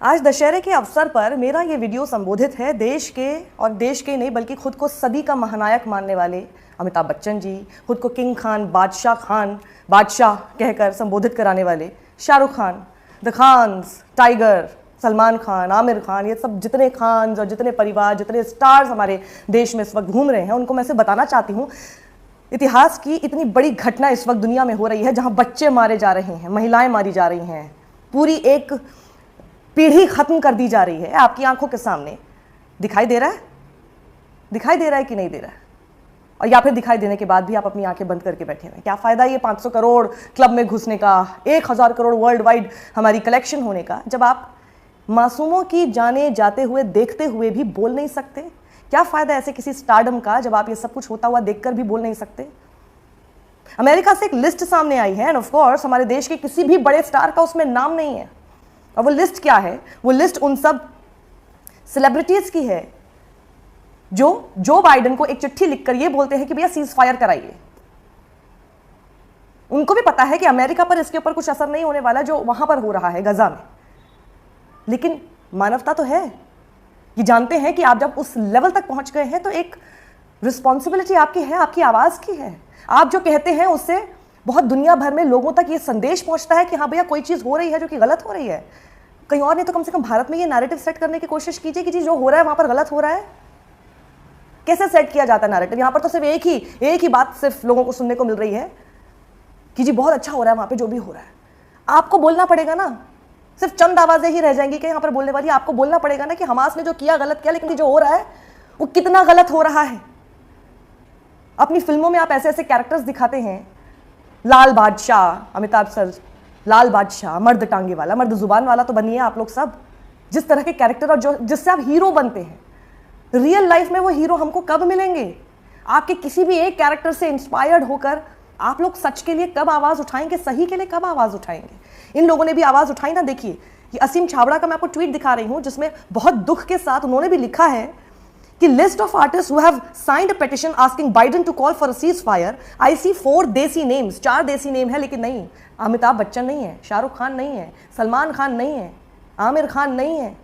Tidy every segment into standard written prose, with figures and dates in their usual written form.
आज दशहरे के अवसर पर मेरा ये वीडियो संबोधित है देश के, और देश के नहीं बल्कि खुद को सदी का महानायक मानने वाले अमिताभ बच्चन जी, खुद को किंग खान, बादशाह कहकर संबोधित कराने वाले शाहरुख खान, द खान्स, टाइगर, सलमान खान, आमिर खान, ये सब जितने खान्स और जितने परिवार, जितने स्टार्स हमारे देश में इस वक्त घूम रहे हैं, उनको मैं से बताना चाहती हूँ इतिहास की इतनी बड़ी घटना इस वक्त दुनिया में हो रही है जहाँ बच्चे मारे जा रहे हैं, महिलाएं मारी जा रही हैं, पूरी एक पीढ़ी खत्म कर दी जा रही है आपकी आंखों के सामने। दिखाई दे रहा है? दिखाई दे रहा है कि नहीं दे रहा है? और या फिर दिखाई देने के बाद भी आप अपनी आंखें बंद करके बैठे हुए हैं। क्या फ़ायदा ये 500 करोड़ क्लब में घुसने का, 1000 करोड़ वर्ल्ड वाइड हमारी कलेक्शन होने का, जब आप मासूमों की जाने जाते हुए देखते हुए भी बोल नहीं सकते? क्या फ़ायदा ऐसे किसी स्टारडम का जब आप ये सब कुछ होता हुआ देखकर भी बोल नहीं सकते? अमेरिका से एक लिस्ट सामने आई है एंड ऑफ कोर्स हमारे देश के किसी भी बड़े स्टार का उसमें नाम नहीं है। और वो लिस्ट क्या है? वो लिस्ट उन सब सेलिब्रिटीज की है जो बाइडेन को एक चिट्ठी लिखकर ये बोलते हैं कि भैया सीज फायर कराइए। उनको भी पता है कि अमेरिका पर इसके ऊपर कुछ असर नहीं होने वाला जो वहां पर हो रहा है गजा में, लेकिन मानवता तो है। ये जानते हैं कि आप जब उस लेवल तक पहुंच गए हैं तो एक रिस्पॉन्सिबिलिटी आपकी है, आपकी आवाज की है। आप जो कहते हैं उससे बहुत दुनिया भर में लोगों तक ये संदेश पहुंचता है कि हाँ भैया कोई चीज़ हो रही है जो कि गलत हो रही है। कहीं और नहीं तो कम से कम भारत में ये नैरेटिव सेट करने की कोशिश कीजिए कि जी जो हो रहा है वहां पर गलत हो रहा है। कैसे सेट किया जाता है नैरेटिव? यहाँ पर तो सिर्फ एक ही बात सिर्फ लोगों को सुनने को मिल रही है कि जी बहुत अच्छा हो रहा है वहां पर जो भी हो रहा है। आपको बोलना पड़ेगा ना, सिर्फ चंद आवाजें ही रह जाएंगी कि यहाँ पर बोलने वाली। आपको बोलना पड़ेगा ना कि हमास ने जो किया गलत किया, लेकिन जो हो रहा है वो कितना गलत हो रहा है। अपनी फिल्मों में आप ऐसे ऐसे कैरेक्टर्स दिखाते हैं, लाल बादशाह, अमिताभ सर, लाल बादशाह, मर्द टांगे वाला, मर्द जुबान वाला तो बनिए आप लोग सब। जिस तरह के कैरेक्टर और जो जिससे आप हीरो बनते हैं, रियल लाइफ में वो हीरो हमको कब मिलेंगे? आपके किसी भी एक कैरेक्टर से इंस्पायर्ड होकर आप लोग सच के लिए कब आवाज उठाएंगे? सही के लिए कब आवाज उठाएंगे? इन लोगों ने भी आवाज उठाई ना। देखिए ये असीम छाबड़ा का मैं आपको ट्वीट दिखा रही हूं जिसमें बहुत दुख के साथ उन्होंने भी लिखा है कि list of artist who have signed a petition asking Biden to call for a cease fire, I see 4 desi names. 4 देसी नेम है, लेकिन नहीं, अमिताभ बच्चन नहीं है, शाहरुख खान नहीं है, सलमान खान नहीं है, आमिर खान नहीं है,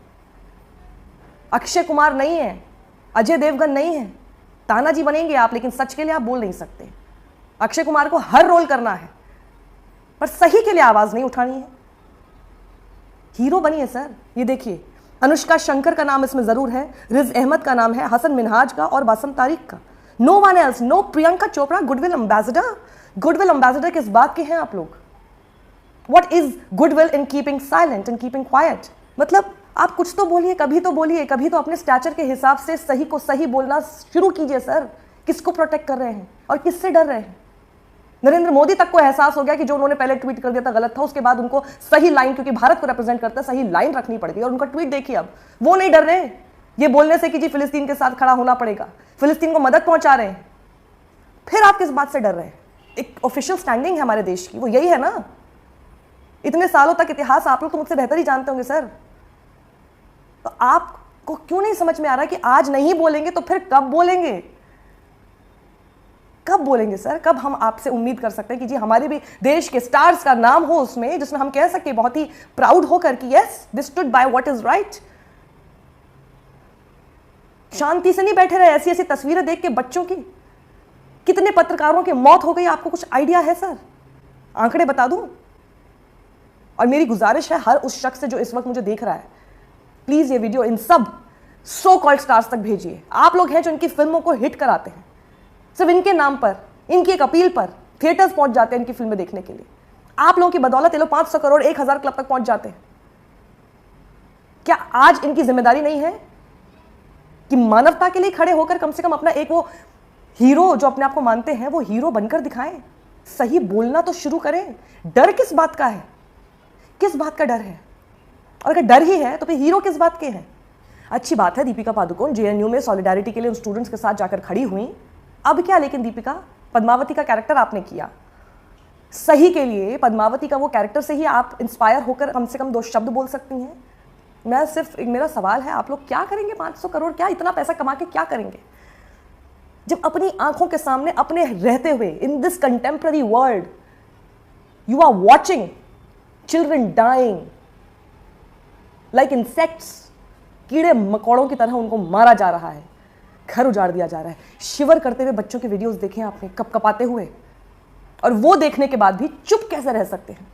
अक्षय कुमार नहीं है, अजय देवगन नहीं है। तानाजी बनेंगे आप, लेकिन सच के लिए आप बोल नहीं सकते। अक्षय कुमार को हर रोल करना है पर सही के लिए आवाज नहीं उठानी है। हीरो बनिए सर। ये देखिए अनुष्का शंकर का नाम इसमें जरूर है, रिज अहमद का नाम है, हसन मिनहाज का और बासम तारिक का। No one else, no Priyanka Chopra. Goodwill ambassador, goodwill ambassador किस बात के हैं आप लोग? What is goodwill in keeping silent, in keeping quiet? मतलब आप कुछ तो बोलिए, कभी तो बोलिए, कभी तो अपने स्टैचर के हिसाब से सही को सही बोलना शुरू कीजिए सर। किसको प्रोटेक्ट कर रहे हैं और किससे डर रहे हैं? नरेंद्र मोदी तक को एहसास हो गया कि जो उन्होंने पहले ट्वीट कर दिया था गलत था, उसके बाद उनको सही लाइन, क्योंकि भारत को रिप्रेजेंट करता है, सही लाइन रखनी पड़ती है। और उनका ट्वीट देखिए, अब वो नहीं डर रहे ये बोलने से कि जी फिलिस्तीन के साथ खड़ा होना पड़ेगा, फिलिस्तीन को मदद पहुंचा रहे हैं। फिर आप किस बात से डर रहे हैं? एक ऑफिशियल स्टैंडिंग है हमारे देश की, वो यही है ना। इतने सालों तक इतिहास आप लोग तो मुझसे बेहतर ही जानते होंगे सर। तो आपको क्यों नहीं समझ में आ रहा कि आज नहीं बोलेंगे तो फिर कब बोलेंगे? कब बोलेंगे सर? कब हम आपसे उम्मीद कर सकते हैं कि जी हमारे भी देश के स्टार्स का नाम हो उसमें, जिसमें हम कह सके बहुत ही प्राउड होकर कि yes this stood by what is right. शांति से नहीं बैठे रहे ऐसी ऐसी तस्वीरें देख के बच्चों की। कितने पत्रकारों की मौत हो गई, आपको कुछ आइडिया है सर? आंकड़े बता दूं? और मेरी गुजारिश है हर उस शख्स से जो इस वक्त मुझे देख रहा है, प्लीज ये वीडियो इन सब सो कॉल्ड स्टार्स तक भेजिए। आप लोग हैं जो इनकी फिल्मों को हिट कराते हैं, सिर्फ इनके नाम पर, इनकी एक अपील पर थिएटर्स पहुंच जाते हैं इनकी फिल्में देखने के लिए। आप लोगों की बदौलत ये लोग 500 करोड़ 1000 क्लब तक पहुंच जाते हैं। क्या आज इनकी जिम्मेदारी नहीं है कि मानवता के लिए खड़े होकर कम से कम अपना एक वो हीरो जो अपने आप को मानते हैं वो हीरो बनकर दिखाएं? सही बोलना तो शुरू करें। डर किस बात का है? किस बात का डर है? और अगर डर ही है तो फिर हीरो किस बात के हैं? अच्छी बात है दीपिका पादुकोण जेएनयू में सॉलिडारिटी के लिए उन स्टूडेंट्स के साथ जाकर खड़ी हुई। अब क्या, लेकिन दीपिका, पद्मावती का कैरेक्टर आपने किया सही के लिए। पद्मावती का वो कैरेक्टर से ही आप इंस्पायर होकर कम से कम 2 शब्द बोल सकती हैं। मैं सिर्फ मेरा सवाल है, आप लोग क्या करेंगे? 500 करोड़ क्या, इतना पैसा कमा के क्या करेंगे जब अपनी आंखों के सामने अपने रहते हुए in this contemporary world you are watching children dying, like insects, कीड़े मकोड़ों की तरह उनको मारा जा रहा है, घर उजाड़ दिया जा रहा है। शिवर करते हुए बच्चों के वीडियोस देखे आपने, कपकपाते हुए, और वो देखने के बाद भी चुप कैसे रह सकते हैं?